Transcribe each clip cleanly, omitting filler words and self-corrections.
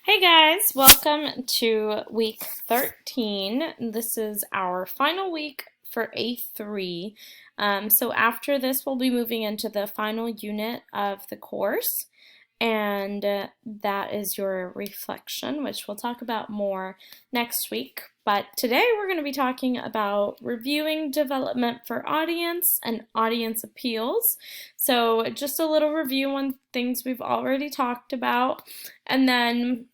Hey guys, welcome to week 13. This is our final week for A3. So after this, we'll be moving into the final unit of the course, and that is your reflection, which we'll talk about more next week. But today we're going to be talking about reviewing development for audience and audience appeals. So just a little review on things we've already talked about, and then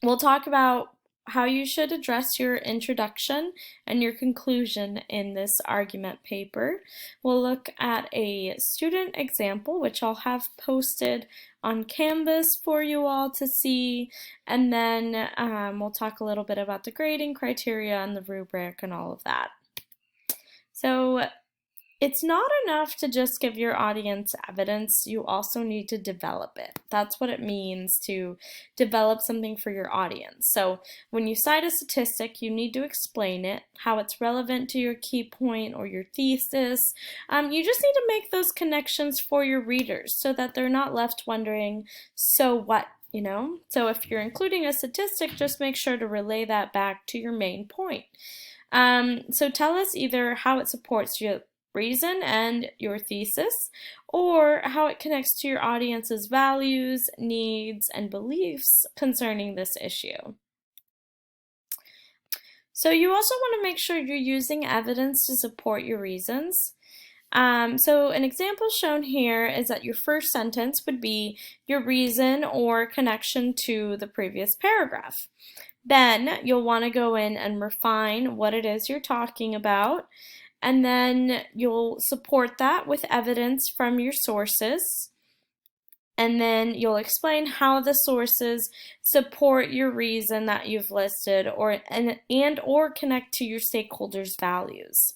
we'll talk about how you should address your introduction and your conclusion in this argument paper. We'll look at a student example, which I'll have posted on Canvas for you all to see, and then we'll talk a little bit about the grading criteria and the rubric and all of that. So it's not enough to just give your audience evidence, you also need to develop it. That's what it means to develop something for your audience. So when you cite a statistic, you need to explain it, how it's relevant to your key point or your thesis. You just need to make those connections for your readers so that they're not left wondering, so what? So if you're including a statistic, just make sure to relay that back to your main point. So tell us either how it supports your reason and your thesis, or how it connects to your audience's values, needs, and beliefs concerning this issue. So you also want to make sure you're using evidence to support your reasons. So an example shown here is that your first sentence would be your reason or connection to the previous paragraph. Then you'll want to go in and refine what it is you're talking about, and then you'll support that with evidence from your sources, and then you'll explain how the sources support your reason that you've listed or connect to your stakeholders' values.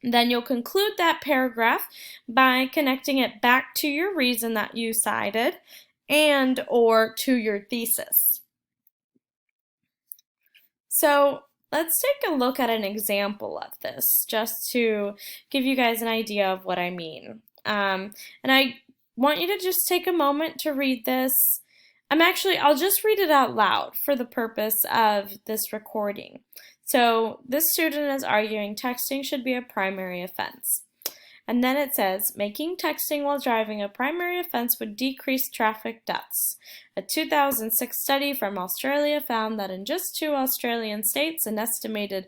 Then you'll conclude that paragraph by connecting it back to your reason that you cited and or to your thesis. So let's take a look at an example of this just to give you guys an idea of what I mean. And I want you to just take a moment to read this. I'll just read it out loud for the purpose of this recording. So this student is arguing texting should be a primary offense. And then it says, making texting while driving a primary offense would decrease traffic deaths. A 2006 study from Australia found that in just 2 Australian states, an estimated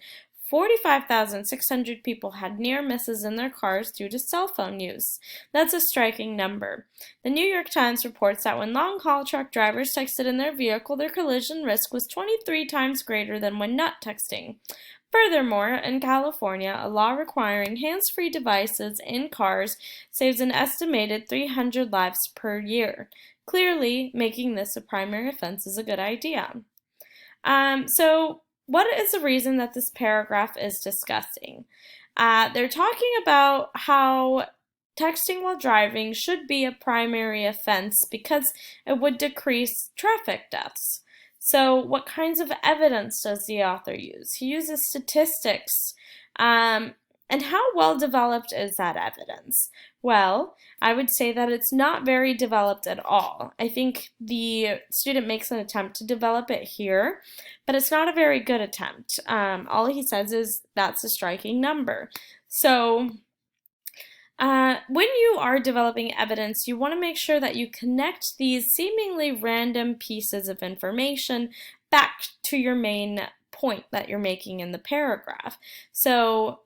45,600 people had near misses in their cars due to cell phone use. That's a striking number. The New York Times reports that when long-haul truck drivers texted in their vehicle, their collision risk was 23 times greater than when not texting. Furthermore, in California, a law requiring hands-free devices in cars saves an estimated 300 lives per year. Clearly, making this a primary offense is a good idea. So what is the reason that this paragraph is discussing? They're talking about how texting while driving should be a primary offense because it would decrease traffic deaths. So what kinds of evidence does the author use? He uses statistics. And how well developed is that evidence? Well, I would say that it's not very developed at all. I think the student makes an attempt to develop it here, but it's not a very good attempt. All he says is that's a striking number. So when you are developing evidence, you want to make sure that you connect these seemingly random pieces of information back to your main point that you're making in the paragraph. So,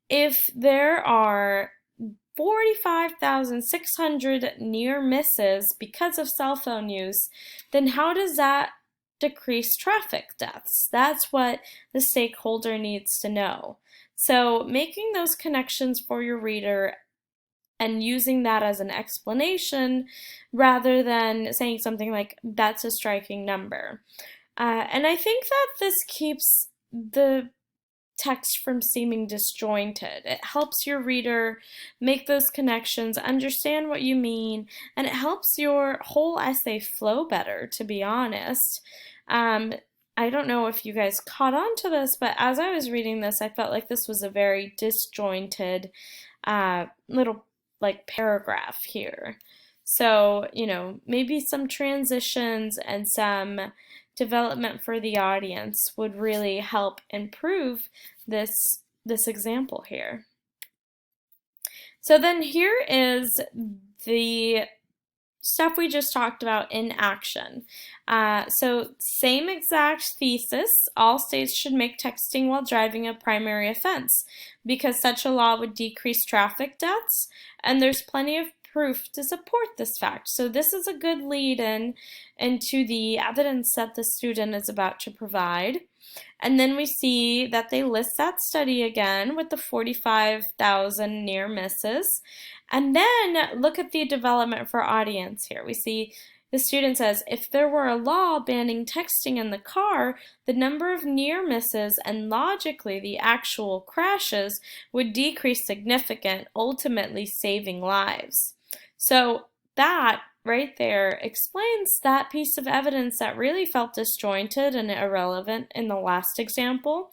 if there are 45,600 near misses because of cell phone use, then how does that decrease traffic deaths? That's what the stakeholder needs to know. So making those connections for your reader and using that as an explanation rather than saying something like, that's a striking number. And I think that this keeps the text from seeming disjointed. It helps your reader make those connections, understand what you mean, and it helps your whole essay flow better, to be honest. I don't know if you guys caught on to this, but as I was reading this, I felt like this was a very disjointed little paragraph here. So, maybe some transitions and some development for the audience would really help improve this example here. So then here is the stuff we just talked about in action. So same exact thesis, all states should make texting while driving a primary offense because such a law would decrease traffic deaths, and there's plenty of proof to support this fact. So this is a good lead-in into the evidence that the student is about to provide. And then we see that they list that study again with the 45,000 near misses. And then look at the development for audience here. We see the student says, if there were a law banning texting in the car, the number of near misses and logically the actual crashes would decrease significant, ultimately saving lives. So that right there explains that piece of evidence that really felt disjointed and irrelevant in the last example.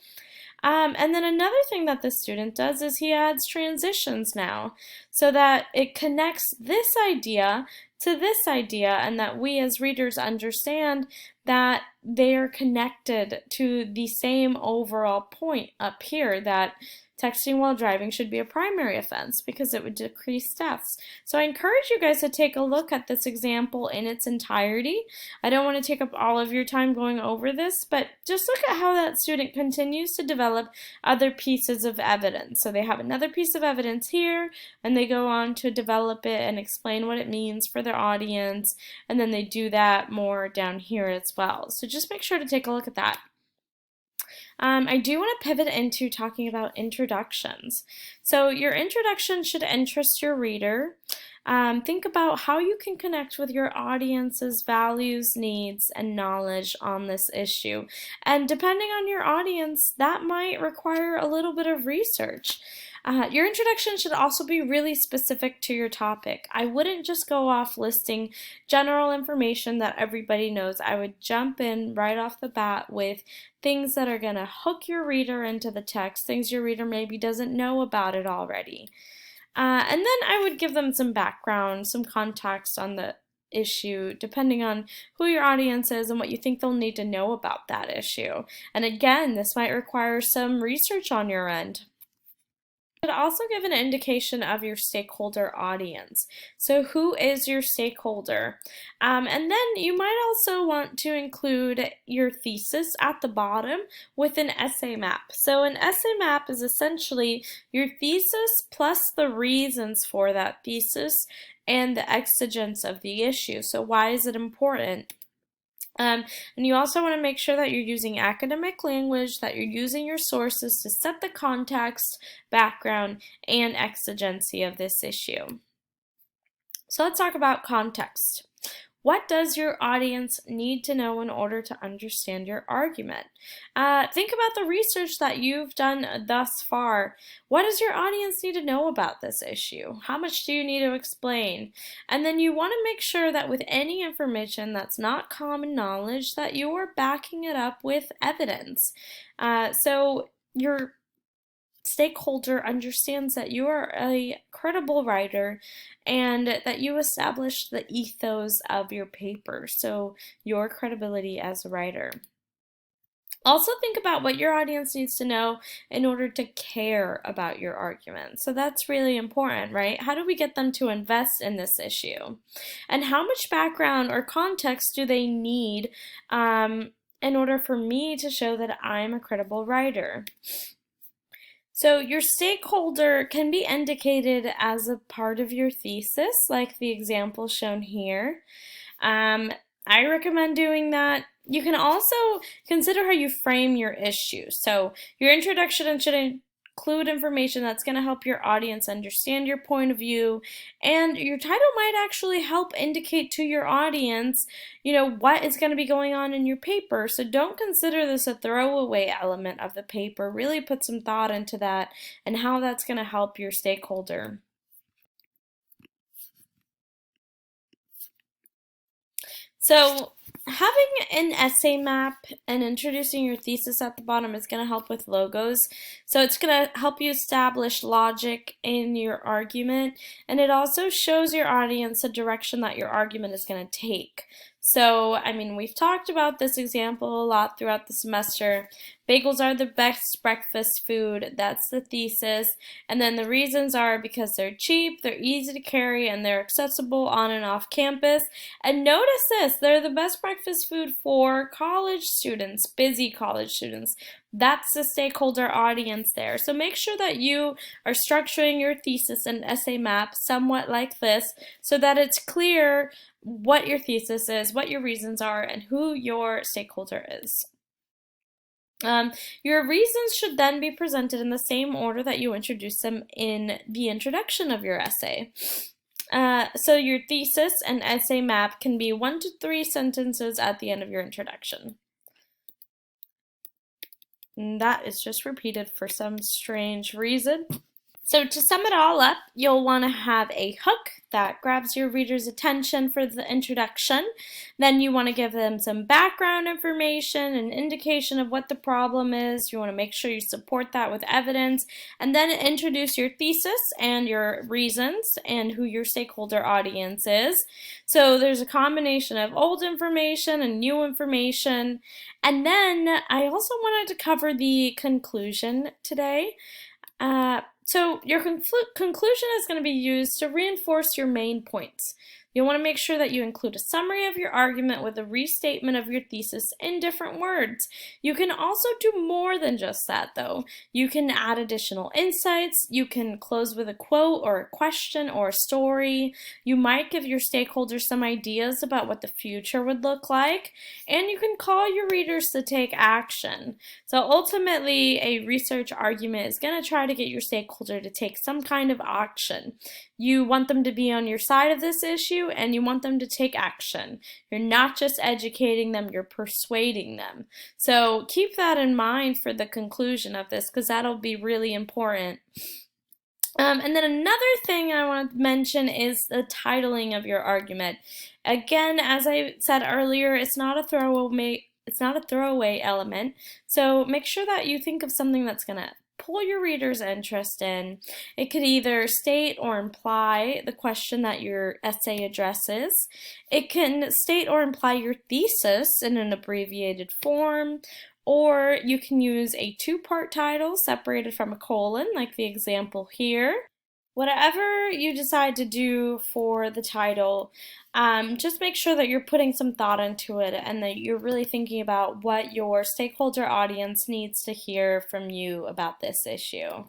And then another thing that the student does is he adds transitions now so that it connects this idea to this idea and that we as readers understand that they are connected to the same overall point up here, that texting while driving should be a primary offense because it would decrease deaths. So I encourage you guys to take a look at this example in its entirety. I don't want to take up all of your time going over this, but just look at how that student continues to develop other pieces of evidence. So they have another piece of evidence here, and they go on to develop it and explain what it means for their audience, and then they do that more down here as well. So just make sure to take a look at that. I do want to pivot into talking about introductions. So your introduction should interest your reader. Think about how you can connect with your audience's values, needs, and knowledge on this issue. And depending on your audience, that might require a little bit of research. Your introduction should also be really specific to your topic. I wouldn't just go off listing general information that everybody knows. I would jump in right off the bat with things that are going to hook your reader into the text, things your reader maybe doesn't know about it already. And then I would give them some background, some context on the issue, depending on who your audience is and what you think they'll need to know about that issue. And again, this might require some research on your end. It also give an indication of your stakeholder audience. So who is your stakeholder? And then you might also want to include your thesis at the bottom with an essay map. So an essay map is essentially your thesis plus the reasons for that thesis and the exigence of the issue. So why is it important? And you also want to make sure that you're using academic language, that you're using your sources to set the context, background, and exigency of this issue. So let's talk about context. What does your audience need to know in order to understand your argument? Think about the research that you've done thus far. What does your audience need to know about this issue? How much do you need to explain? And then you want to make sure that with any information that's not common knowledge, that you are backing it up with evidence. So your stakeholder understands that you are a credible writer and that you established the ethos of your paper, so your credibility as a writer. Also think about what your audience needs to know in order to care about your argument. So that's really important, right? How do we get them to invest in this issue? And how much background or context do they need in order for me to show that I'm a credible writer? So your stakeholder can be indicated as a part of your thesis, like the example shown here. I recommend doing that. You can also consider how you frame your issue. So your introduction should include information that's going to help your audience understand your point of view, and your title might actually help indicate to your audience, what is going to be going on in your paper. So don't consider this a throwaway element of the paper. Really put some thought into that and how that's going to help your stakeholder. So Having an essay map and introducing your thesis at the bottom is going to help with logos. So it's going to help you establish logic in your argument, and it also shows your audience the direction that your argument is going to take. So, I mean, we've talked about this example a lot throughout the semester. Bagels are the best breakfast food. That's the thesis. And then the reasons are because they're cheap, they're easy to carry, and they're accessible on and off campus. And notice this, they're the best breakfast food for college students, busy college students. That's the stakeholder audience there. So make sure that you are structuring your thesis and essay map somewhat like this so that it's clear what your thesis is, what your reasons are, and who your stakeholder is. Your reasons should then be presented in the same order that you introduce them in the introduction of your essay. So your thesis and essay map can be 1 to 3 sentences at the end of your introduction. And that is just repeated for some strange reason. So to sum it all up, you'll want to have a hook that grabs your reader's attention for the introduction. Then you want to give them some background information, an indication of what the problem is. You want to make sure you support that with evidence, and then introduce your thesis and your reasons and who your stakeholder audience is. So there's a combination of old information and new information. And then I also wanted to cover the conclusion today. So your conclusion is going to be used to reinforce your main points. You'll want to make sure that you include a summary of your argument with a restatement of your thesis in different words. You can also do more than just that, though. You can add additional insights. You can close with a quote or a question or a story. You might give your stakeholders some ideas about what the future would look like. And you can call your readers to take action. So ultimately, a research argument is going to try to get your stakeholder to take some kind of action. You want them to be on your side of this issue, and you want them to take action. You're not just educating them, you're persuading them. So keep that in mind for the conclusion of this, because that'll be really important. And then another thing I want to mention is the titling of your argument. Again, as I said earlier, it's not a throwaway element. So make sure that you think of something that's going to pull your reader's interest in. It could either state or imply the question that your essay addresses. It can state or imply your thesis in an abbreviated form, or you can use a two-part title separated from a colon, like the example here. Whatever you decide to do for the title, just make sure that you're putting some thought into it and that you're really thinking about what your stakeholder audience needs to hear from you about this issue.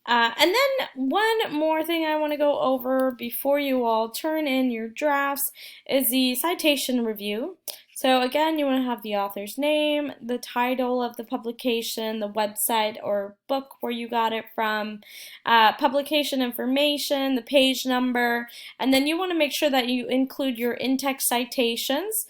And then one more thing I want to go over before you all turn in your drafts is the citation review. So again, you want to have the author's name, the title of the publication, the website or book where you got it from, publication information, the page number, and then you want to make sure that you include your in-text citations.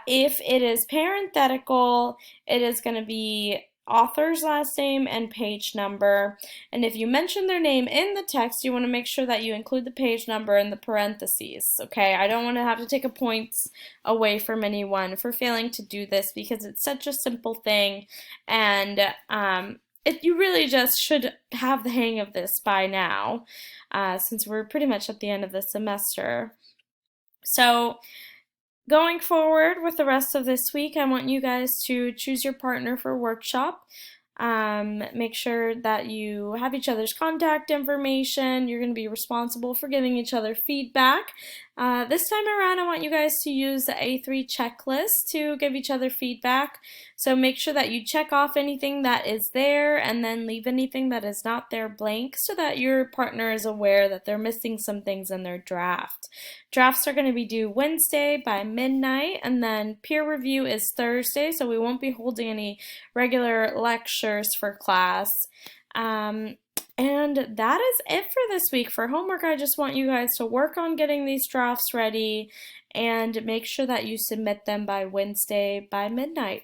If it is parenthetical, it is going to be author's last name and page number, and if you mention their name in the text, you want to make sure that you include the page number in the parentheses. Okay, I don't want to have to take a points away from anyone for failing to do this because it's such a simple thing, and you really just should have the hang of this by now, since we're pretty much at the end of the semester. So going forward with the rest of this week, I want you guys to choose your partner for workshop. Make sure that you have each other's contact information. You're going to be responsible for giving each other feedback. This time around, I want you guys to use the A3 checklist to give each other feedback. So make sure that you check off anything that is there and then leave anything that is not there blank so that your partner is aware that they're missing some things in their draft. Drafts are going to be due Wednesday by midnight, and then peer review is Thursday, so we won't be holding any regular lectures for class. And that is it for this week. For homework, I just want you guys to work on getting these drafts ready and make sure that you submit them by Wednesday by midnight.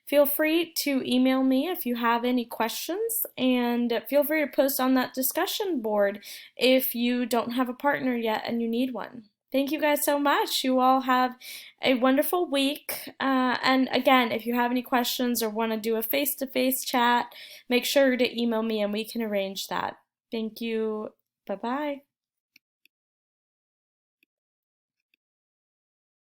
Feel free to email me if you have any questions, and feel free to post on that discussion board if you don't have a partner yet and you need one. Thank you guys so much. You all have a wonderful week. And again, if you have any questions or want to do a face-to-face chat, make sure to email me and we can arrange that. Thank you. Bye-bye.